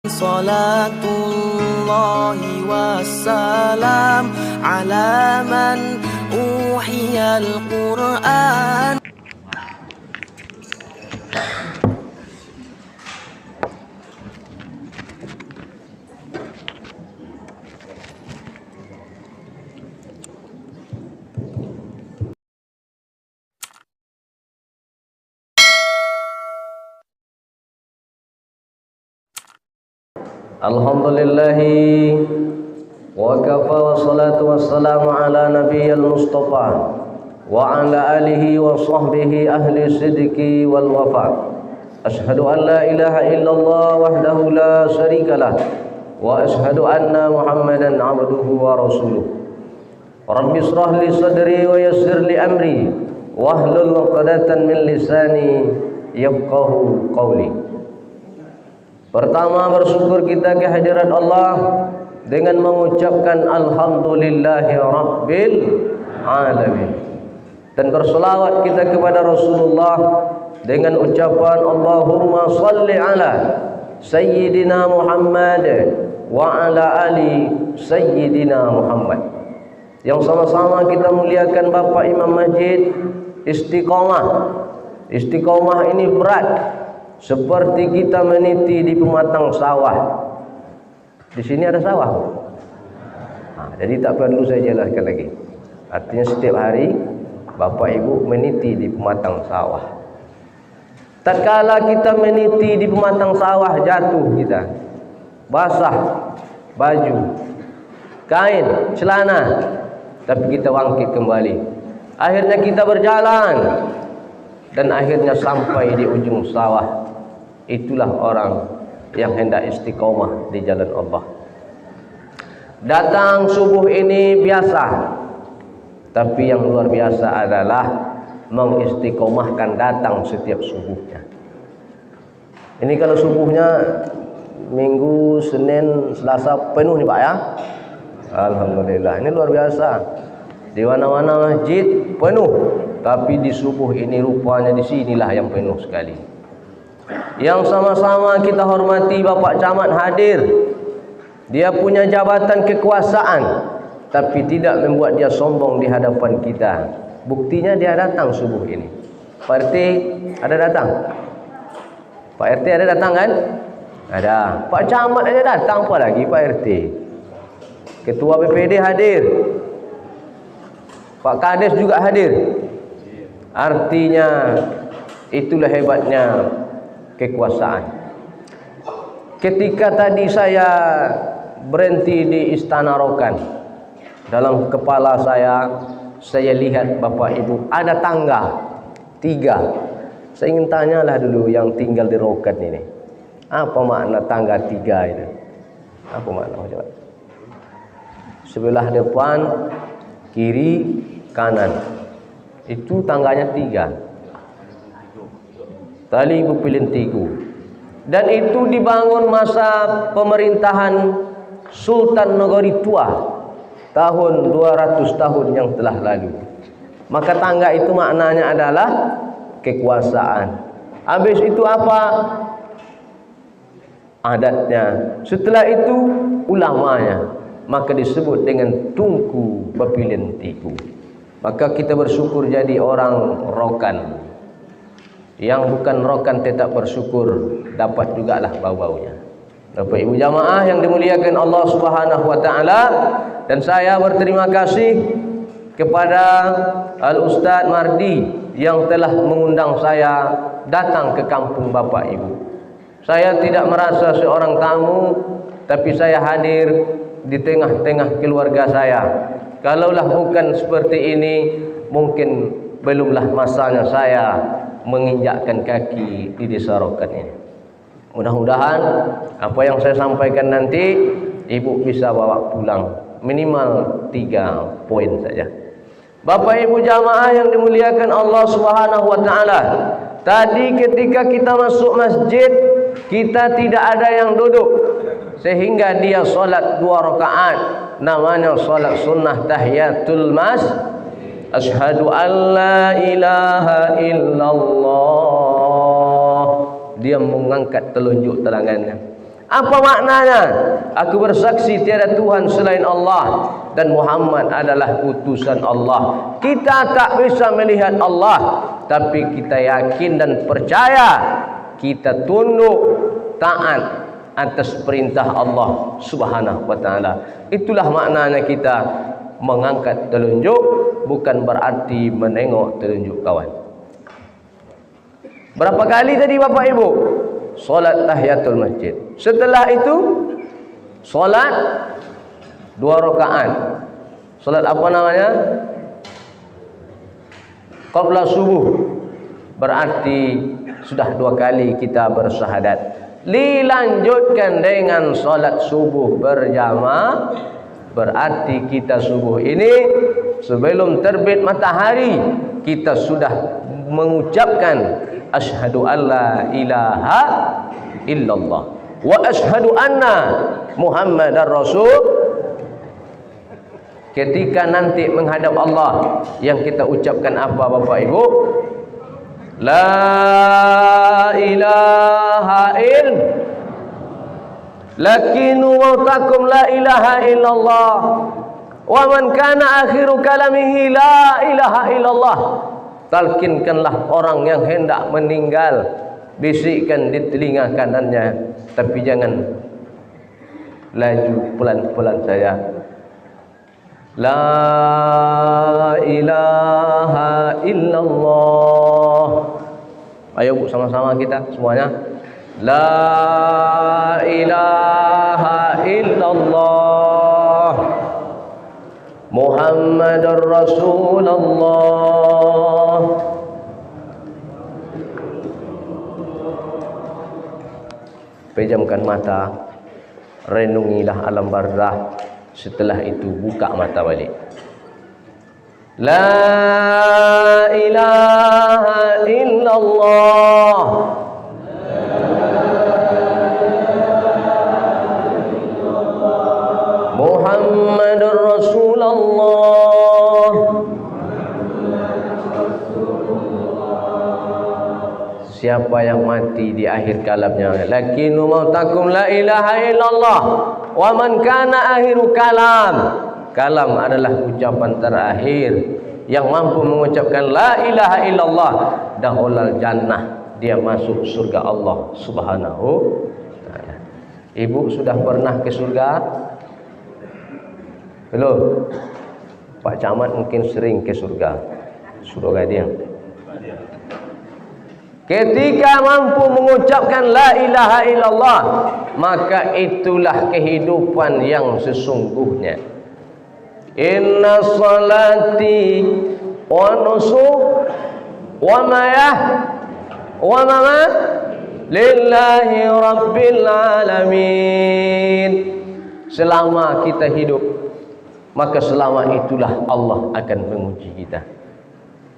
Salatullahi wassalam ala man uhiyal Qur'an. Alhamdulillahi wa kafa wa salatu wassalamu ala nabiyyil mustafa wa ala alihi wa sahbihi ahli sidqi wal wafa. Ashhadu an la ilaha illallah wahdahu la syarikalah wa ashhadu anna Muhammadan abduhu wa rasuluh. Rabbi israh li sadri wa yassir li amri wahlul 'uqdatan min lisani yafqahu qawli. Pertama, bersyukur kita kehadirat Allah dengan mengucapkan alhamdulillahi rabbil alamin, dan berselawat kita kepada Rasulullah dengan ucapan Allahumma salli ala sayyidina Muhammad wa ala ali sayyidina Muhammad. Yang sama-sama kita muliakan Bapak Imam Masjid Istiqomah. Istiqomah ini berat, seperti kita meniti di pematang sawah. Di sini ada sawah. Jadi tak perlu saya jelaskan lagi. Artinya setiap hari Bapak Ibu meniti di pematang sawah. Tatkala kita meniti di pematang sawah, jatuh kita, basah baju, kain, celana, tapi kita bangkit kembali. Akhirnya kita berjalan dan akhirnya sampai di ujung sawah. Itulah orang yang hendak istiqomah di jalan Allah. Datang subuh ini biasa, tapi yang luar biasa adalah mengistiqomahkan datang setiap subuhnya. Ini kalau subuhnya Minggu, Senin, Selasa penuh nih Pak ya. Alhamdulillah, ini luar biasa. Di mana-mana masjid penuh, tapi di subuh ini rupanya di sinilah yang penuh sekali. Yang sama-sama kita hormati Bapak Camat hadir. Dia punya jabatan kekuasaan, tapi tidak membuat dia sombong di hadapan kita. Buktinya dia datang subuh ini. Pak RT ada datang? Pak RT ada datang kan? Ada. Pak Camat ada datang, apa lagi Pak RT? Ketua BPD hadir. Pak Kades juga hadir. Artinya itulah hebatnya kekuasaan. Ketika tadi saya berhenti di Istana Rokan, dalam kepala saya lihat Bapak Ibu ada tangga 3. Saya ingin tanyalah dulu yang tinggal di Rokan ini, apa makna tangga 3 itu? Apa makna? Coba. Sebelah depan, kiri, kanan, itu tangganya 3. Tali Bupilin Tigu. Dan itu dibangun masa pemerintahan Sultan Nagari Tua tahun 200 tahun yang telah lalu. Maka tangga itu maknanya adalah kekuasaan. Habis itu apa? Adatnya. Setelah itu ulamanya. Maka disebut dengan Tunku Bupilin Tigu. Maka kita bersyukur jadi orang Rokan. Yang bukan Rokan tetap bersyukur dapat jugalah bau-baunya. Bapak Ibu jamaah yang dimuliakan Allah Subhanahu wa taala, dan saya berterima kasih kepada Al Ustaz Mardi yang telah mengundang saya datang ke kampung Bapak Ibu. Saya tidak merasa seorang tamu, tapi saya hadir di tengah-tengah keluarga saya. Kalaulah bukan seperti ini, mungkin belumlah masanya saya menginjakkan kaki di desa Rokan ini. Mudah-mudahan apa yang saya sampaikan nanti Ibu bisa bawa pulang minimal 3 poin saja. Bapak Ibu jamaah yang dimuliakan Allah Subhanahu wa taala, tadi ketika kita masuk masjid, kita tidak ada yang duduk, sehingga dia solat 2 rakaat, namanya solat sunnah tahiyatul masjid. Asyhadu an la ilaha illallah. Dia mengangkat telunjuk tangannya. Apa maknanya? Aku bersaksi tiada Tuhan selain Allah dan Muhammad adalah utusan Allah. Kita tak bisa melihat Allah, tapi kita yakin dan percaya, kita tunduk taat atas perintah Allah Subhanahu wa taala. Itulah maknanya kita mengangkat telunjuk, bukan berarti menengok telunjuk kawan. Berapa kali tadi Bapak Ibu? Solat tahiyatul masjid. Setelah itu solat 2 rakaat. Solat apa namanya? Qabla subuh. Berarti sudah 2 kali kita bersyahadat. Dilanjutkan dengan solat subuh berjamaah. Berarti kita subuh ini sebelum terbit matahari kita sudah mengucapkan asyhadu alla ilaha illallah wa asyhadu anna Muhammadar Rasul. Ketika nanti menghadap Allah, yang kita ucapkan apa Bapak Ibu? La ilaha illallah. Lakinu mautakum la ilaha illallah. Wa man kana akhiru kalamihi la ilaha illallah. Talkinkanlah orang yang hendak meninggal, bisikkan di telinga kanannya, tapi jangan laju, pelan-pelan saja. La ilaha illallah. Ayo Bu, sama-sama kita semuanya. La ilaha illallah Muhammadur Rasulullah. Pejamkan mata, renungilah alam barzakh. Setelah itu buka mata balik. La ilaha illallah Muhammadur Rasulullah. Siapa yang mati di akhir kalamnya, lakinu mautakum la ilaha illallah wa man kana akhiru kalam. Kalam adalah ucapan terakhir. Yang mampu mengucapkan la ilaha illallah dakhulal jannah, dia masuk surga Allah Subhanahu taala. Ibu sudah pernah ke surga? Belum? Pak Camat mungkin sering ke surga. Surga dia. Ketika mampu mengucapkan la ilaha illallah, maka itulah kehidupan yang sesungguhnya. Inna salati wa nusuk wa mayah wa mamat lillahi rabbil alamin. Selama kita hidup, maka selama itulah Allah akan menguji kita.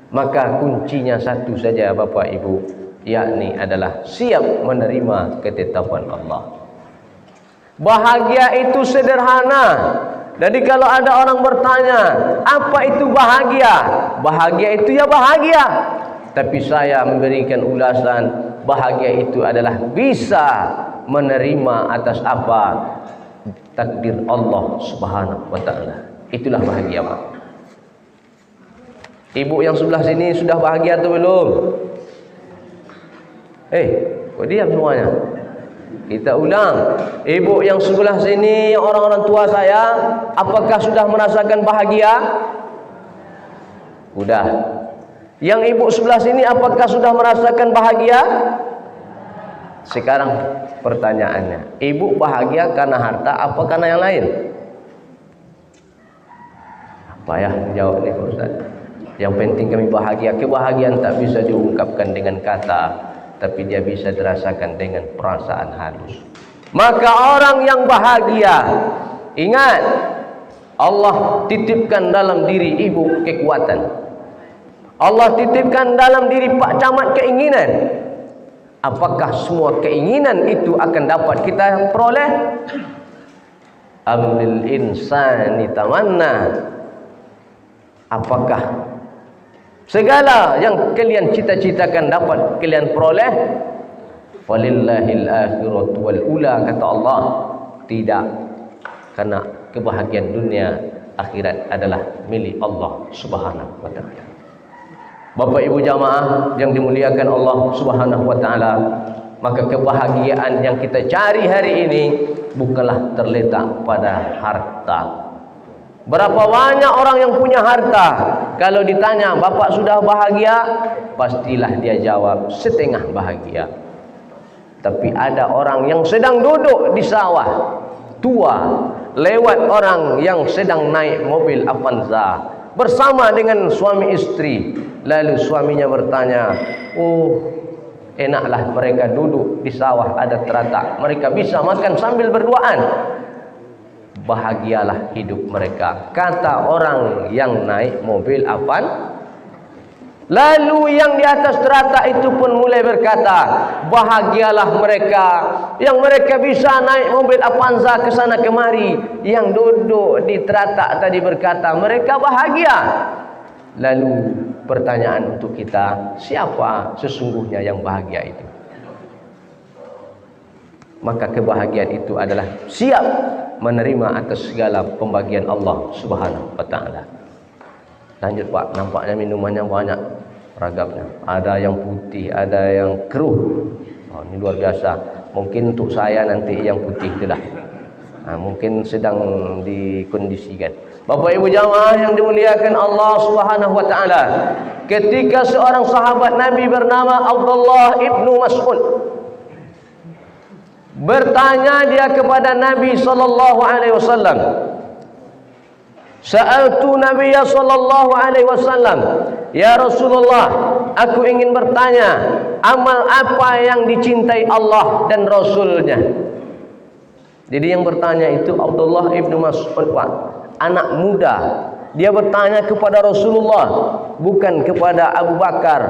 Maka kuncinya satu saja Bapak Ibu, yakni adalah siap menerima ketetapan Allah. Bahagia itu sederhana. Jadi kalau ada orang bertanya, apa itu bahagia? Bahagia itu ya bahagia. Tapi saya memberikan ulasan, bahagia itu adalah bisa menerima atas apa takdir Allah Subhanahu wa taala. Itulah bahagia, Pak. Ibu yang sebelah sini sudah bahagia atau belum? Kok diam semuanya? Kita ulang. Ibu yang sebelah sini, orang-orang tua saya, apakah sudah merasakan bahagia? Sudah. Yang ibu sebelah sini, apakah sudah merasakan bahagia? Sekarang pertanyaannya, ibu bahagia karena harta apa karena yang lain? Apa ya jawab nih Pak Ustaz? Yang penting kami bahagia. Kebahagiaan tak bisa diungkapkan dengan kata, tapi dia bisa dirasakan dengan perasaan halus. Maka orang yang bahagia, ingat, Allah titipkan dalam diri ibu kekuatan. Allah titipkan dalam diri Pak Camat keinginan. Apakah semua keinginan itu akan dapat kita peroleh? Amlil insani tamanna. Apakah segala yang kalian cita-citakan dapat kalian peroleh? Walillahil akhiratu wal ula, kata Allah. Tidak, karena kebahagiaan dunia akhirat adalah milik Allah Subhanahu wa taala. Bapak Ibu jamaah yang dimuliakan Allah Subhanahu wa taala, maka kebahagiaan yang kita cari hari ini bukanlah terletak pada harta. Berapa banyak orang yang punya harta, kalau ditanya, "Bapak sudah bahagia?" pastilah dia jawab, setengah bahagia. Tapi ada orang yang sedang duduk di sawah, tua, lewat orang yang sedang naik mobil Avanza bersama dengan suami istri. Lalu suaminya bertanya, "Oh, enaklah mereka duduk di sawah, ada teratak, mereka bisa makan sambil berduaan. Bahagialah hidup mereka," kata orang yang naik mobil Avanza. Lalu yang di atas teratak itu pun mulai berkata, "Bahagialah mereka yang mereka bisa naik mobil Avanza ke sana kemari." Yang duduk di teratak tadi berkata, "Mereka bahagia." Lalu pertanyaan untuk kita, siapa sesungguhnya yang bahagia itu? Maka kebahagiaan itu adalah siap menerima atas segala pembagian Allah Subhanahu wa taala. Lanjut Pak, nampaknya minumannya banyak ragamnya. Ada yang putih, ada yang keruh. Oh, ini luar biasa. Mungkin untuk saya nanti yang putih itulah. Mungkin sedang dikondisikan. Bapak Ibu jamaah yang dimuliakan Allah Subhanahu wa taala, ketika seorang sahabat Nabi bernama Abdullah ibnu Mas'ud bertanya dia kepada Nabi sallallahu alaihi wasallam, "Sa'altu Nabiyya sallallahu alaihi wasallam, ya Rasulullah, aku ingin bertanya, amal apa yang dicintai Allah dan Rasulnya?" Jadi yang bertanya itu Abdullah ibnu Mas'ud, Pak, anak muda. Dia bertanya kepada Rasulullah, bukan kepada Abu Bakar,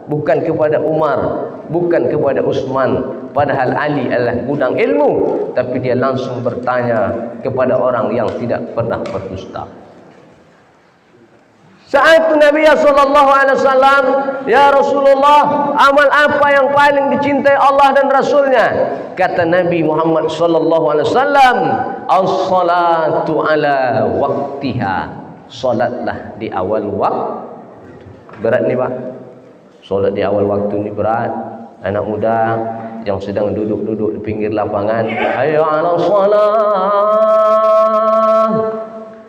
bukan kepada Umar, bukan kepada Utsman. Padahal Ali adalah gudang ilmu, tapi dia langsung bertanya kepada orang yang tidak pernah berdusta. Saat Nabi sallallahu alaihi wasallam, ya Rasulullah, amal apa yang paling dicintai Allah dan Rasulnya? Kata Nabi Muhammad sallallahu alaihi wasallam, as-salatu ala waqtiha. Salatlah di awal waktu. Berat nih Pak. Salat di awal waktu ini berat. Anak muda yang sedang duduk-duduk di pinggir lapangan, ayo ala salat.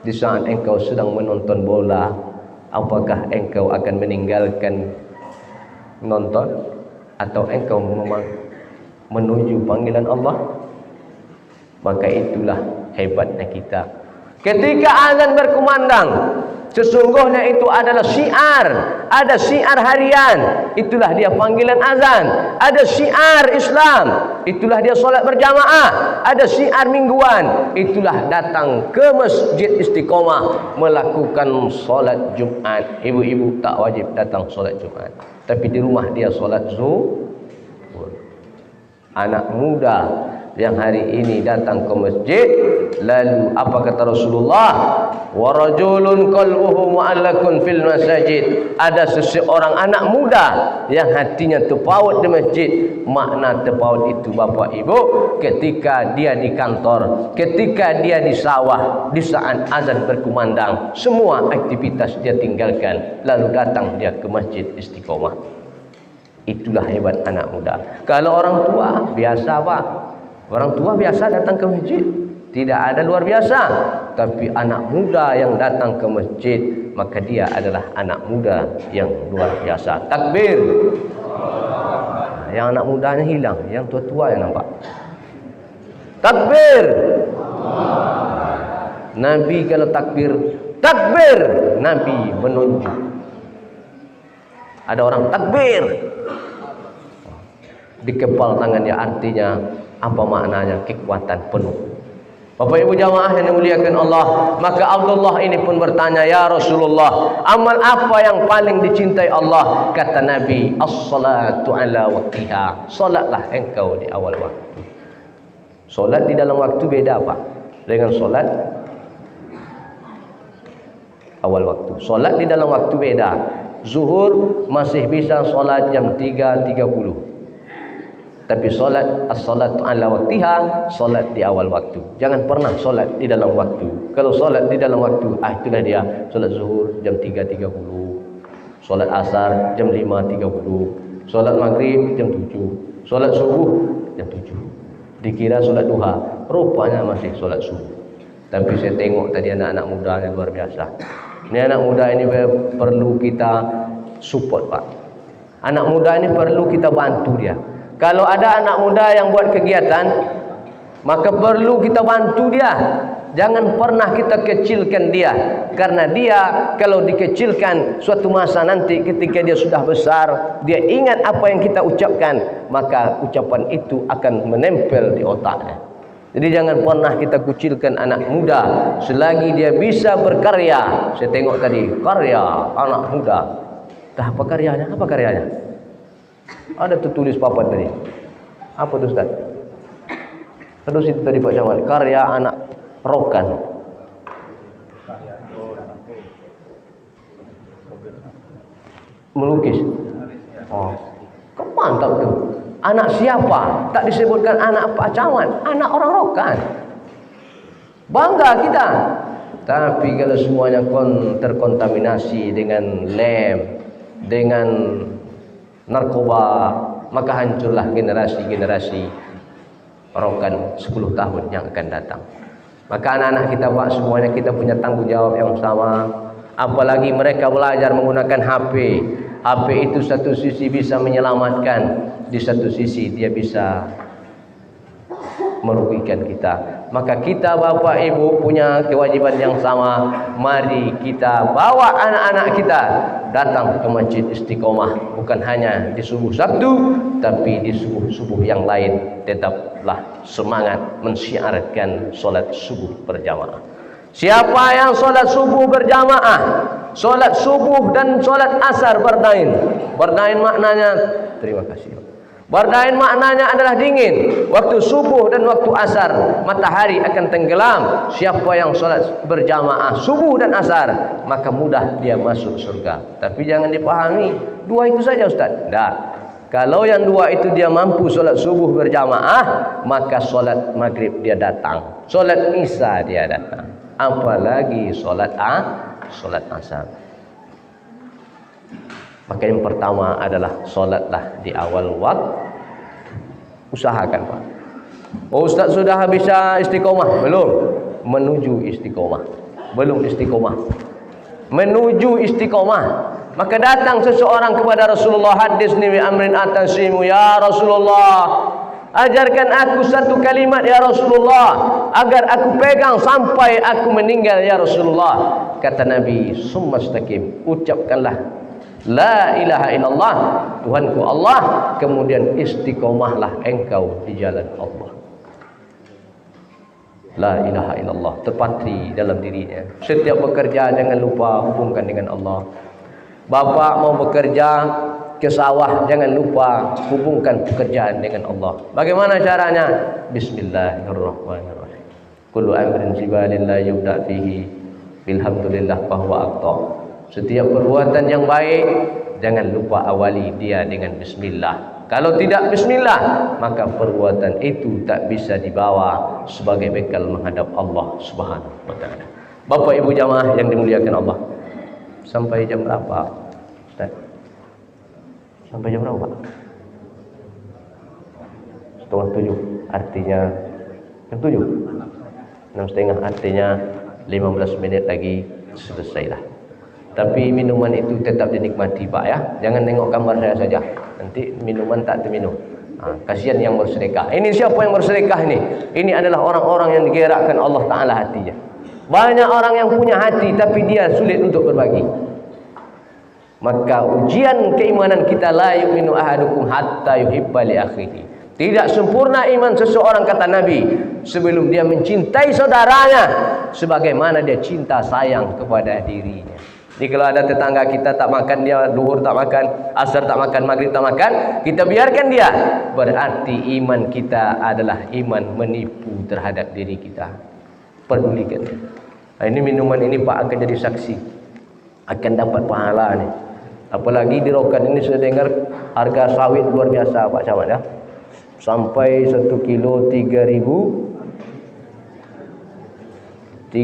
Di saat engkau sedang menonton bola, apakah engkau akan meninggalkan menonton atau engkau menuju panggilan Allah? Maka itulah hebatnya kita. Ketika azan berkumandang, sesungguhnya itu adalah syiar. Ada syiar harian, itulah dia panggilan azan. Ada syiar Islam, itulah dia solat berjamaah. Ada syiar mingguan, itulah datang ke Masjid Istiqomah melakukan solat Jumat. Ibu-ibu tak wajib datang solat Jumat, tapi di rumah dia solat zuhur. Anak muda yang hari ini datang ke masjid, lalu apa kata Rasulullah? Wa rajulun qalbuhu mu'allakun fil masajid. Ada seseorang anak muda yang hatinya terpaut di masjid. Makna terpaut itu Bapak Ibu, ketika dia di kantor, ketika dia di sawah, di saat azan berkumandang, semua aktivitas dia tinggalkan, lalu datang dia ke Masjid Istiqomah. Itulah hebat anak muda. Kalau orang tua biasa Pak, orang tua biasa datang ke masjid, tidak ada luar biasa. Tapi anak muda yang datang ke masjid, maka dia adalah anak muda yang luar biasa. Takbir. Yang anak mudanya hilang, yang tua-tua yang nampak. Takbir. Nabi kalau takbir, takbir, Nabi menunjuk. Ada orang takbir, dikepal tangannya, artinya apa maknanya? Kekuatan penuh. Bapak Ibu jamaah yang dimuliakan Allah, maka Abdullah ini pun bertanya, ya Rasulullah, amal apa yang paling dicintai Allah? Kata Nabi, as-salatu ala waqtiha. Salatlah engkau di awal waktu. Salat di dalam waktu beda Pak dengan salat awal waktu. Salat di dalam waktu beda. Zuhur masih bisa salat jam 3.30. Tapi as-salatu ala waktiha, solat di awal waktu. Jangan pernah solat di dalam waktu. Kalau solat di dalam waktu, itulah dia. Solat zuhur jam 3.30, solat asar jam 5.30, solat maghrib jam 7, solat subuh jam 7. Dikira solat duha, rupanya masih solat subuh. Tapi saya tengok tadi anak-anak muda yang luar biasa. Ini anak muda ini perlu kita support, Pak. Anak muda ini perlu kita bantu dia. Kalau ada anak muda yang buat kegiatan, maka perlu kita bantu dia. Jangan pernah kita kecilkan dia. Karena dia kalau dikecilkan, suatu masa nanti ketika dia sudah besar, dia ingat apa yang kita ucapkan, maka ucapan itu akan menempel di otaknya. Jadi jangan pernah kita kucilkan anak muda selagi dia bisa berkarya. Saya tengok tadi, karya anak muda. Apa karyanya? Apa karyanya? Ada tertulis papan tadi. Apa tu Ustaz? Terus itu tadi Pak Camat, karya anak rokan. Melukis. Oh, mantap tu. Anak siapa? Tak disebutkan anak Pak Camat, anak orang rokan. Bangga kita. Tapi kalau semuanya terkontaminasi dengan lem, dengan narkoba, maka hancurlah generasi-generasi rokan 10 tahun yang akan datang. Maka anak-anak kita, Pak, semuanya kita punya tanggung jawab yang sama. Apalagi mereka belajar menggunakan HP. HP itu satu sisi bisa menyelamatkan, di satu sisi dia bisa merugikan kita. Maka kita Bapak Ibu punya kewajiban yang sama. Mari kita bawa anak-anak kita datang ke Masjid Istiqomah. Bukan hanya di subuh Sabtu, tapi di subuh-subuh yang lain tetaplah semangat mensyiarkan solat subuh berjamaah. Siapa yang solat subuh berjamaah, solat subuh dan solat asar berdain. Berdain maknanya, terima kasih, berdain maknanya adalah dingin. Waktu subuh dan waktu asar matahari akan tenggelam. Siapa yang solat berjamaah subuh dan asar, maka mudah dia masuk surga. Tapi jangan dipahami dua itu saja, Ustaz. Tidak. Kalau yang dua itu dia mampu solat subuh berjamaah, maka solat maghrib dia datang, solat isya dia datang. Apalagi solat asar. Maka yang pertama adalah solatlah di awal waktu. Usahakan, Pak. Oh, Ustaz sudah bisa istiqomah? Belum. Menuju istiqomah. Belum istiqomah. Menuju istiqomah. Maka datang seseorang kepada Rasulullah, hadis ni amrin atasimu, ya Rasulullah, ajarkan aku satu kalimat ya Rasulullah, agar aku pegang sampai aku meninggal ya Rasulullah. Kata Nabi, summastaqim, ucapkanlah la ilaha illallah, Tuhanku Allah, kemudian istiqomahlah engkau di jalan Allah. La ilaha illallah terpatri dalam dirinya. Setiap bekerja jangan lupa hubungkan dengan Allah. Bapak mau bekerja ke sawah, jangan lupa hubungkan pekerjaan dengan Allah. Bagaimana caranya? Bismillahirrahmanirrahim. Kullu amrin sibalin la yubda fihi bilhamdulillah fahuwa aqta. Setiap perbuatan yang baik jangan lupa awali dia dengan bismillah. Kalau tidak bismillah, maka perbuatan itu tak bisa dibawa sebagai bekal menghadap Allah Subhanahu wa taala. Bapak Ibu jamaah yang dimuliakan Allah, sampai jam berapa, Ustaz? Sampai jam berapa, Pak? 6:30, artinya jam 7. 6:30, artinya 15 menit lagi selesailah. Tapi minuman itu tetap dinikmati, Pak, ya. Jangan tengok gambar saya saja, nanti minuman tak terminum. Kasihan yang bersedekah. Ini siapa yang bersedekah ini? Ini adalah orang-orang yang digerakkan Allah Ta'ala hatinya. Banyak orang yang punya hati, tapi dia sulit untuk berbagi. Maka ujian keimanan kita, la yu'minu ahadukum hatta yuhibba li akhihi. Tidak sempurna iman seseorang, kata Nabi, sebelum dia mencintai saudaranya sebagaimana dia cinta sayang kepada dirinya. Jadi kalau ada tetangga kita tak makan, dia duhur tak makan, asar tak makan, maghrib tak makan, kita biarkan dia, berarti iman kita adalah iman menipu terhadap diri kita. Pedulikan. Ini minuman ini, Pak, akan jadi saksi, akan dapat pahala nih. Apalagi di Rokan ini saya dengar harga sawit luar biasa, Pak Camat, ya. sampai 1 kilo 3.380.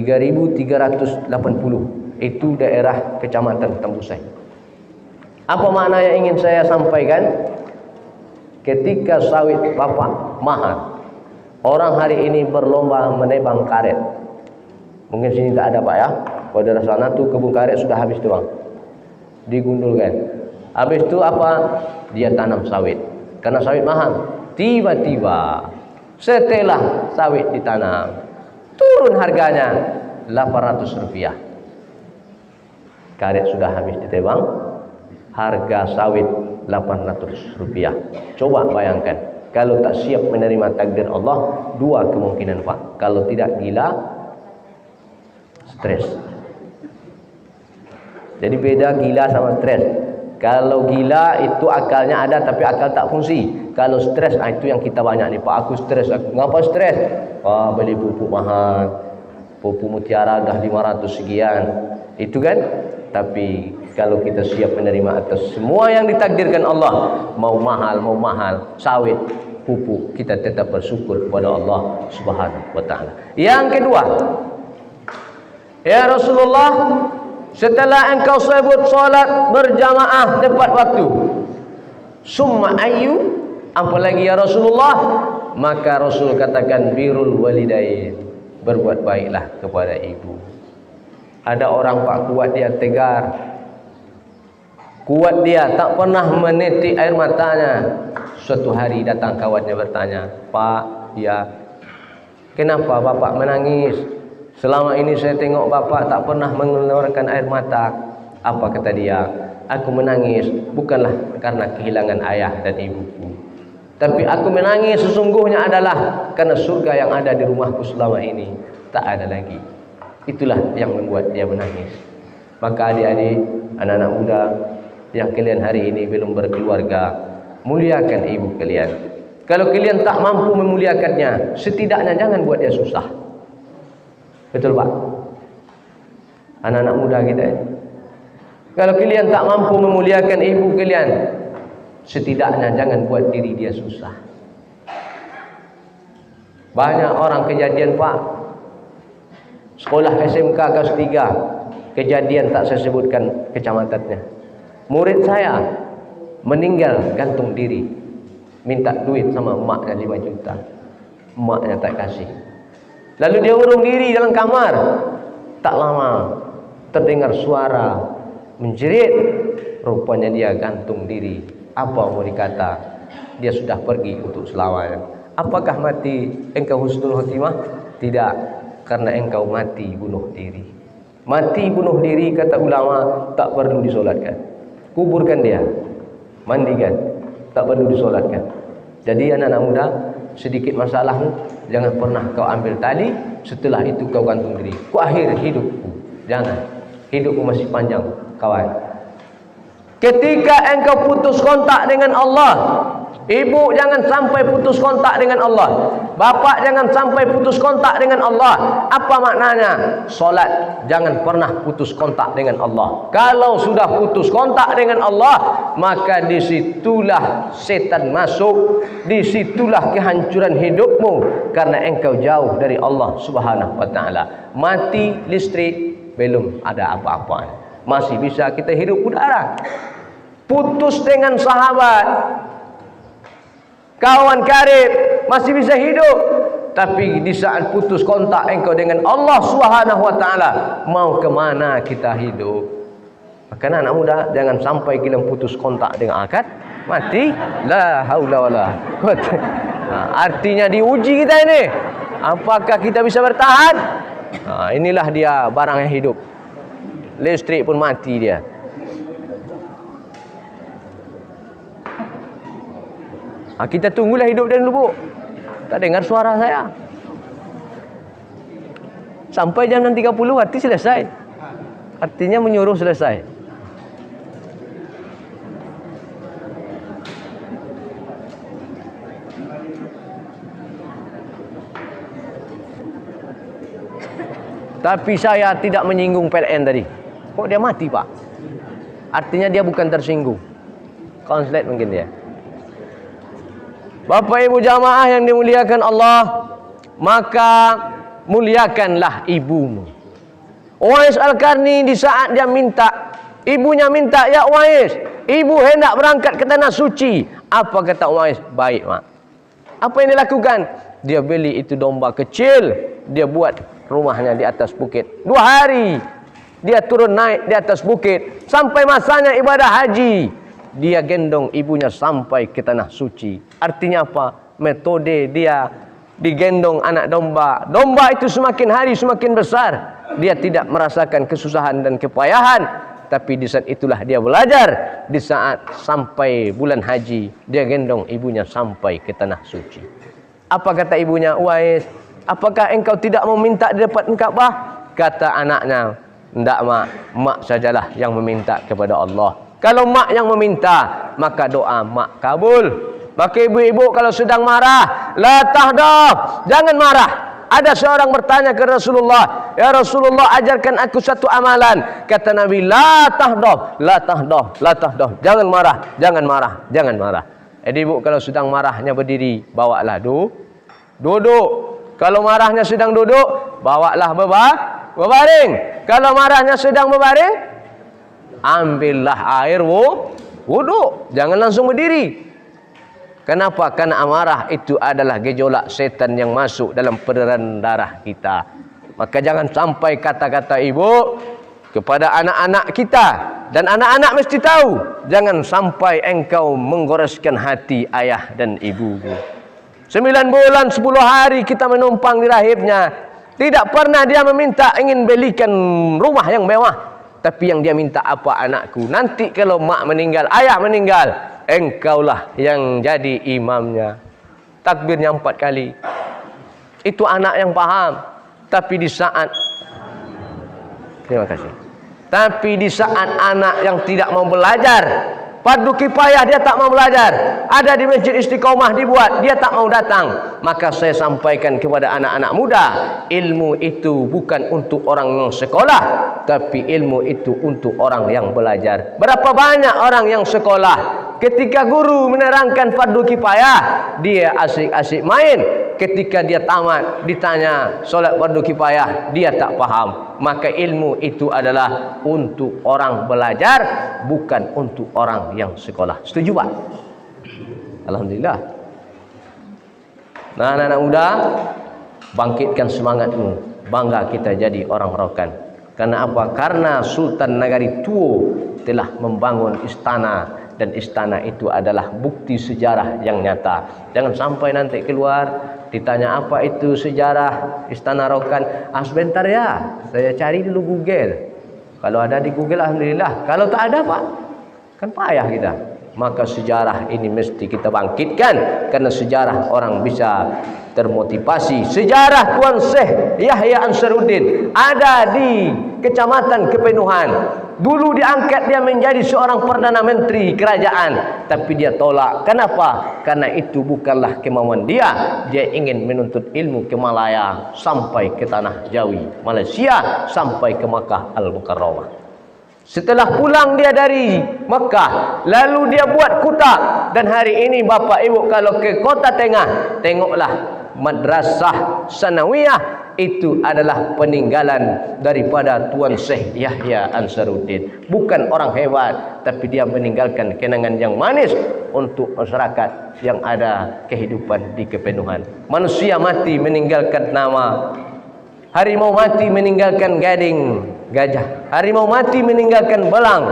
Itu daerah Kecamatan Tambusai. Apa makna yang ingin saya sampaikan? Ketika sawit bapak mahal, orang hari ini berlomba menebang karet. Mungkin sini tak ada Pak ya. Pada daerah sana tuh kebun karet sudah habis tuh Bang, digundulkan. Habis itu apa? Dia tanam sawit. Karena sawit mahal. Tiba-tiba setelah sawit ditanam, turun harganya Rp800. Karet sudah habis ditebang, harga sawit Rp800. Coba bayangkan, kalau tak siap menerima takdir Allah, dua kemungkinan Pak. Kalau tidak gila, stres. Jadi beda gila sama stres. Kalau gila itu akalnya ada tapi akal tak fungsi. Kalau stres, itu yang kita banyak nih Pak. Aku stres. Ngapa stres? Beli pupuk mahal, pupuk mutiara dah 500 sekian. Itu kan. Tapi kalau kita siap menerima atas semua yang ditakdirkan Allah, mau mahal sawit, pupuk, kita tetap bersyukur kepada Allah Subhanahu wa taala. Yang kedua, ya Rasulullah, setelah engkau sebut salat berjamaah tepat waktu, summa ayyu, apalagi ya Rasulullah? Maka Rasul katakan birrul walidain, berbuat baiklah kepada ibu. Ada orang Pak kuat dia tegar, kuat dia tak pernah menitik air matanya. Suatu hari datang kawannya bertanya, Pak, ya, kenapa Bapak menangis? Selama ini saya tengok Bapak tak pernah mengeluarkan air mata. Apa kata dia? Aku menangis bukanlah karena kehilangan ayah dan ibuku, tapi aku menangis sesungguhnya adalah karena surga yang ada di rumahku selama ini tak ada lagi. Itulah yang membuat dia menangis. Maka adik-adik, anak-anak muda yang kalian hari ini belum berkeluarga, muliakan ibu kalian. Kalau kalian tak mampu memuliakannya, setidaknya jangan buat dia susah. Betul Pak? Anak-anak muda kita ini, kalau kalian tak mampu memuliakan ibu kalian, setidaknya jangan buat diri dia susah. Banyak orang kejadian Pak, sekolah SMK kelas 3, kejadian tak saya sebutkan kecamatannya. Murid saya meninggal gantung diri, minta duit sama emaknya 5 juta. Emaknya tak kasih. Lalu dia urung diri dalam kamar. Tak lama terdengar suara menjerit. Rupanya dia gantung diri. Apa mau dikata? Dia sudah pergi untuk selamanya. Apakah mati engkau husnul khotimah? Tidak, karena engkau mati bunuh diri. Mati bunuh diri kata ulama tak perlu disolatkan. Kuburkan dia, mandikan, tak perlu disolatkan. Jadi anak-anak muda, sedikit masalahmu, jangan pernah kau ambil tali, setelah itu kau gantung diri. Ku akhir hidupku. Jangan. Hidupmu masih panjang, kawan. Ketika engkau putus kontak dengan Allah, ibu jangan sampai putus kontak dengan Allah, bapak jangan sampai putus kontak dengan Allah. Apa maknanya? Solat jangan pernah putus kontak dengan Allah. Kalau sudah putus kontak dengan Allah, maka disitulah setan masuk, disitulah kehancuran hidupmu, karena engkau jauh dari Allah Subhanahu wa taala. Mati listrik, belum ada apa-apa, masih bisa kita hidup udara. Putus dengan sahabat, kawan karib, masih bisa hidup. Tapi di saat putus kontak engkau dengan Allah Subhanahu wa taala, mau kemana kita hidup? Maka anak muda, jangan sampai kita putus kontak dengan akad mati. La haula wala quwwata. Artinya diuji kita ini. Apakah kita bisa bertahan? Inilah dia barang yang hidup. Listrik pun mati dia. Kita tunggulah hidup dan lubuk. Tak dengar suara saya. Sampai jam 6.30 arti selesai. Artinya menyuruh selesai. Tapi saya tidak menyinggung PLN tadi. Kok dia mati Pak? Artinya dia bukan tersinggung. Konslet mungkin dia. Bapak Ibu jamaah yang dimuliakan Allah, maka muliakanlah ibumu. Uwais Al-Qarni di saat dia minta, ibunya minta, "Ya Uwais, ibu hendak berangkat ke tanah suci." Apa kata Uwais? "Baik, Mak." Apa yang dilakukan? Dia beli itu domba kecil, dia buat rumahnya di atas bukit. 2 hari dia turun naik di atas bukit sampai masanya ibadah haji. Dia gendong ibunya sampai ke tanah suci. Artinya apa? Metode dia digendong anak domba. Domba itu semakin hari semakin besar. Dia tidak merasakan kesusahan dan kepayahan. Tapi di saat itulah dia belajar. Di saat sampai bulan haji, dia gendong ibunya sampai ke tanah suci. Apa kata ibunya? "Uwais, apakah engkau tidak meminta di depan Ka'bah?" Kata anaknya, "Enggak, Mak. Mak sajalah yang meminta kepada Allah. Kalau Mak yang meminta, maka doa Mak kabul." Maka ibu-ibu kalau sedang marah, la tahdab, jangan marah. Ada seorang bertanya ke Rasulullah, "Ya Rasulullah, ajarkan aku satu amalan." Kata Nabi, la tahdab, la tahdab, la tahdab. Jangan marah, jangan marah, jangan marah. Jadi ibu kalau sedang marahnya berdiri, bawalah duduk. Kalau marahnya sedang duduk, bawalah berbaring. Kalau marahnya sedang berbaring, ambillah air wuduk. Jangan langsung berdiri. Kenapa? Karena amarah itu adalah gejolak setan yang masuk dalam peredaran darah kita. Maka jangan sampai kata-kata ibu kepada anak-anak kita. Dan anak-anak mesti tahu, jangan sampai engkau menggoreskan hati ayah dan ibumu. 9 bulan 10 hari kita menumpang di rahimnya. Tidak pernah dia meminta ingin belikan rumah yang mewah. Tapi yang dia minta apa? Anakku, nanti kalau mak meninggal, ayah meninggal, engkaulah yang jadi imamnya. Takbirnya 4 kali. Itu anak yang paham. Tapi di saat, terima kasih. Tapi di saat anak yang tidak mau belajar, fardu kifayah dia tak mau belajar, ada di masjid Istiqomah dibuat, dia tak mau datang. Maka saya sampaikan kepada anak-anak muda, ilmu itu bukan untuk orang yang sekolah, tapi ilmu itu untuk orang yang belajar. Berapa banyak orang yang sekolah, ketika guru menerangkan fardu kifayah, dia asik-asik main. Ketika dia tamat, ditanya solat fardu kifayah, dia tak faham. Maka ilmu itu adalah untuk orang belajar, bukan untuk orang yang sekolah. Setuju Pak? Alhamdulillah. Nah, anak-anak muda, bangkitkan semangatmu. Bangga kita jadi orang Rokan. Karena apa? Karena Sultan Nagari Tuo telah membangun istana. Dan istana itu adalah bukti sejarah yang nyata. Jangan sampai nanti keluar ditanya apa itu sejarah Istana Rokan. Sebentar ya, saya cari dulu Google. Kalau ada di Google alhamdulillah. Kalau tak ada Pak, kan payah kita. Maka sejarah ini mesti kita bangkitkan. Karena sejarah orang bisa termotivasi. Sejarah Tuan Syekh Yahya Ansaruddin ada di Kecamatan Kepenuhan. Dulu diangkat dia menjadi seorang Perdana Menteri kerajaan, tapi dia tolak. Kenapa? Karena itu bukanlah kemauan dia. Dia ingin menuntut ilmu ke Malaya sampai ke tanah Jawi, Malaysia, sampai ke Makkah Al-Mukarramah. Setelah pulang dia dari Mekah, lalu dia buat kutak. Dan hari ini Bapak Ibu kalau ke Kota Tengah, tengoklah Madrasah Sanawiyah. Itu adalah peninggalan daripada Tuan Syekh Yahya Ansaruddin. Bukan orang hebat, tapi dia meninggalkan kenangan yang manis untuk masyarakat yang ada kehidupan di Kepenuhan. Manusia mati meninggalkan nama, harimau mati meninggalkan gading gajah, harimau mati meninggalkan belang.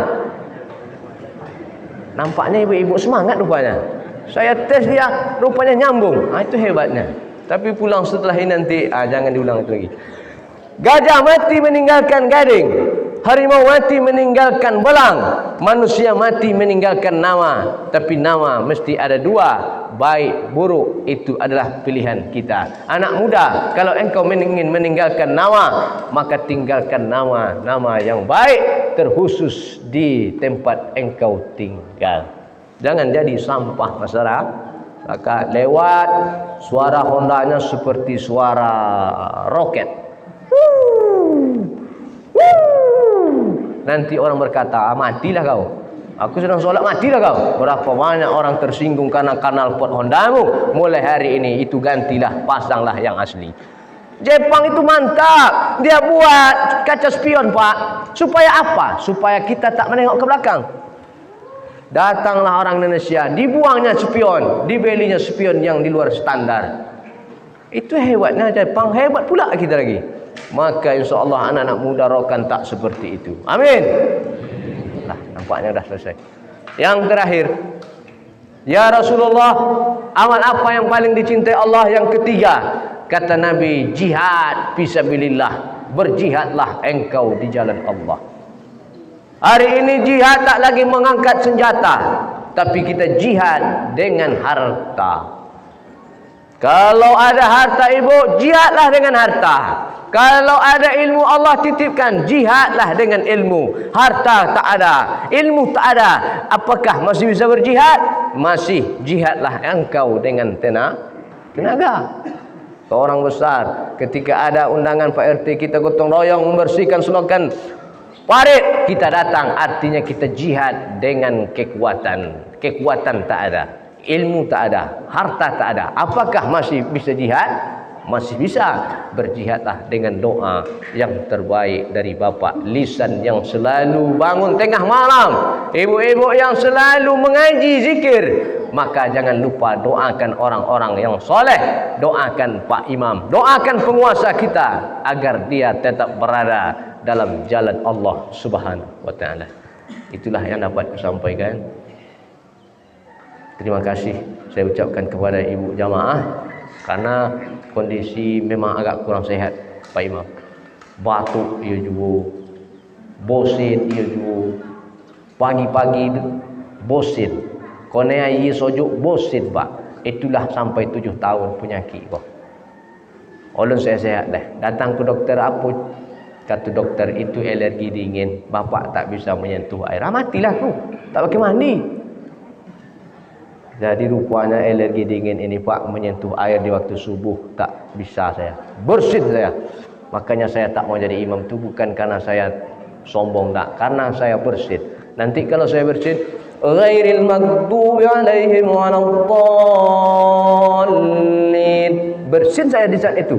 Nampaknya ibu-ibu semangat rupanya. Saya tes dia, rupanya nyambung. Itu hebatnya. Tapi pulang setelah ini nanti, jangan diulang itu lagi. Gajah mati meninggalkan gading, harimau mati meninggalkan belang, manusia mati meninggalkan nama. Tapi nama mesti ada 2, baik buruk, itu adalah pilihan kita. Anak muda, kalau engkau ingin meninggalkan nama, maka tinggalkan nama yang baik, terkhusus di tempat engkau tinggal. Jangan jadi sampah masyarakat. Maka lewat suara Hondanya seperti suara roket. Nanti orang berkata, matilah kau. Aku sedang solat, matilah kau. Berapa banyak orang tersinggung karena kanal pot Hondamu. Mulai hari ini itu gantilah, pasanglah yang asli. Jepang itu mantap. Dia buat kaca spion, Pak. Supaya apa? Supaya kita tak menengok ke belakang. Datanglah orang Indonesia, dibuangnya spion, dibelinya spion yang di luar standar. Itu hebatnya Jepang, hebat pula kita lagi. Maka insya Allah anak-anak muda rokan tak seperti itu. Amin. Nah, nampaknya dah selesai. Yang terakhir, ya Rasulullah, amal apa yang paling dicintai Allah? Yang ketiga, kata Nabi, jihad fisabilillah. Berjihadlah engkau di jalan Allah. Hari ini jihad tak lagi mengangkat senjata, tapi kita jihad dengan harta. Kalau ada harta ibu, jihadlah dengan harta. Kalau ada ilmu Allah titipkan, jihadlah dengan ilmu. Harta tak ada, ilmu tak ada, apakah masih bisa berjihad? Masih. Jihadlah engkau dengan tenaga. Orang besar, ketika ada undangan Pak RT, kita gotong royong membersihkan selokan parit, kita datang, artinya kita jihad dengan kekuatan. Kekuatan tak ada, ilmu tak ada, harta tak ada. Apakah masih bisa jihad? Masih bisa. Berjihadlah dengan doa yang terbaik dari Bapak. Lisan yang selalu bangun tengah malam, ibu-ibu yang selalu mengaji zikir. Maka jangan lupa doakan orang-orang yang soleh. Doakan Pak Imam, doakan penguasa kita agar dia tetap berada dalam jalan Allah Subhanahu wa ta'ala. Itulah yang dapat saya sampaikan. Terima kasih saya ucapkan kepada ibu jamaah, karena kondisi memang agak kurang sehat Pak Imam. Batuk ia juga, bosin ia juga, pagi-pagi bosin, konea ia sojuk bosin Pak. Itulah sampai 7 tahun penyakit Pak. Ulun saya sehat dah. Datang ke dokter apa? Kata dokter itu alergi dingin. Bapak tak bisa menyentuh air. Matilah tu. Tak pakai mandi. Jadi rupanya alergi dingin ini Pak, menyentuh air di waktu subuh tak bisa saya. Bersin saya. Makanya saya tak mau jadi imam itu bukan karena saya sombong tak, karena saya bersin. Nanti kalau saya bersin, ghairil maghdubi alaihim waladdallin. Bersin saya di saat itu.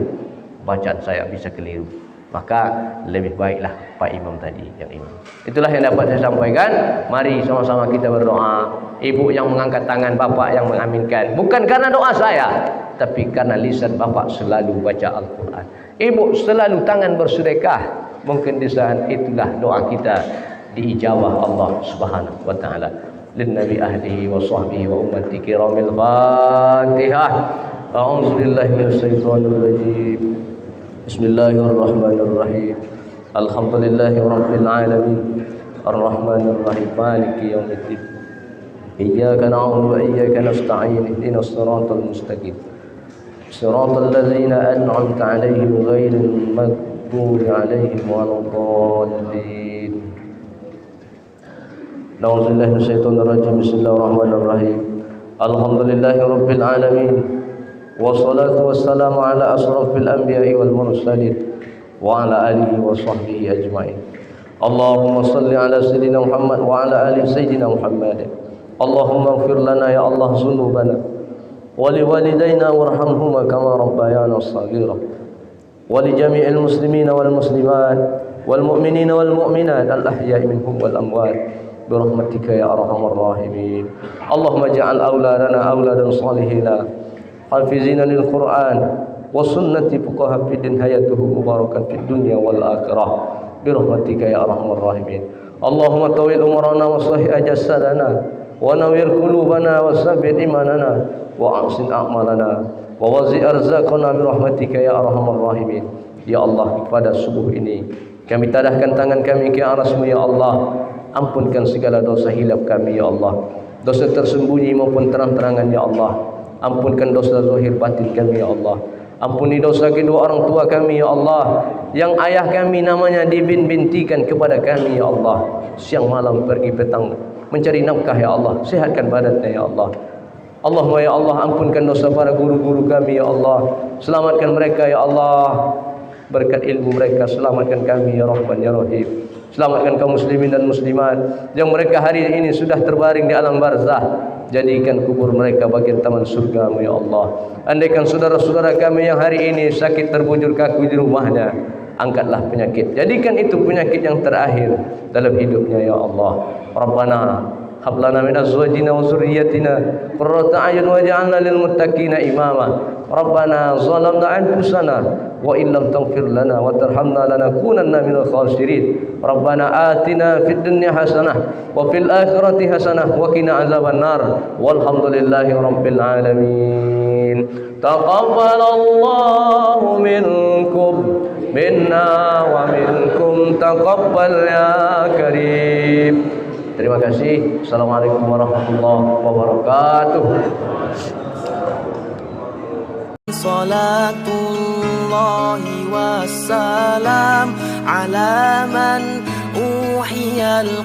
Bacaan saya bisa keliru. Maka lebih baiklah Pak Imam tadi yang imam. Itulah yang dapat saya sampaikan. Mari sama-sama kita berdoa. Ibu yang mengangkat tangan, bapak yang mengaminkan. Bukan karena doa saya, tapi karena lisan bapak selalu baca Al-Quran. Ibu selalu tangan bersedekah. Mungkin di saat itulah doa kita diijabah Allah Subhanahu wa ta'ala. Linnabi ahlihi wa sahbihi wa ummati kiramil Fatihah. A'udzu billahi minasyaitonir rajim. Bismillahirrahmanirrahim. Alhamdulillahi rabbil alamin. Ar-Rahmanir Rahim. Maliki yaumiddin. Iyyaka na'budu wa iyyaka nasta'in. Ihdinas siratal mustaqim. Siratal ladzina an'amta 'alaihim ghairil maghdubi 'alaihim waladdallin. A'udzu billahi minasyaitonir rajim. Bismillahirrahmanirrahim. Alhamdulillahi rabbil alamin. Wassalatu wassalamu ala asrafil anbiya'i wal mursalin wa ala alihi wa sahbihi ajma'in. Allahumma salli ala sayyidina Muhammad wa ala ali sayyidina Muhammad. Allahumma ighfir lana ya Allah dzunubana wa li walidayna warhamhuma kama rabbayana shaghira wa li jami'il muslimina wal muslimat wal mu'minina wal mu'minat al ahya'i minhum wal amwat birahmatika ya arhamar rahimin. Allahumma ja'al auladana auladan salihina hafizina lil Qur'an wa sunnati fuqaha fid din hayatuhum mubarakan fid dunya wal akhirah birahmatika ya arhamar rahimin. Allahumma tawil umrana wa sahih ajasadana wa nawwir qulubana wa sabbit imanana wa ahsin a'malana wa wazi arzaqana birahmatika ya arhamar rahimin. Ya Allah, pada subuh ini kami tadahkan tangan kami ke arasmu ya Allah. Ampunkan segala dosa hilaf kami ya Allah, dosa tersembunyi maupun terang-terangan ya Allah. Ampunkan dosa zahir batin kami ya Allah. Ampuni dosa kedua orang tua kami ya Allah, yang ayah kami namanya dibintikan kepada kami ya Allah. Siang malam pergi petang mencari nafkah ya Allah. Sehatkan badannya ya Allah. Allahumma ya Allah, ampunkan dosa para guru-guru kami ya Allah. Selamatkan mereka ya Allah. Berkat ilmu mereka selamatkan kami ya Rahman ya Rahim. Selamatkan kaum muslimin dan muslimat yang mereka hari ini sudah terbaring di alam barzah. Jadikan kubur mereka bagian taman surga-Mu ya Allah. Andaikan saudara-saudara kami yang hari ini sakit terbujur kaku di rumahnya, angkatlah penyakit. Jadikan itu penyakit yang terakhir dalam hidupnya ya Allah. Rabbana hab lana min azwajina wa dzurriyyatina qurrata a'yun waj'alna lil muttaqina imama. Rabbana zalamna anfusana wa in lam taghfir lana wa tarhamna lanakunanna minal khasirin. Rabbana atina fid dunya hasanah wa fil akhirati hasanah wa qina azabannar. Walhamdulillahi rabbil alamin. Taqabbalallahu minkum minna wa minkum taqabbal ya karim. Terima kasih. Assalamualaikum warahmatullahi wabarakatuh. Salatullahi wassalam ala man uhiyal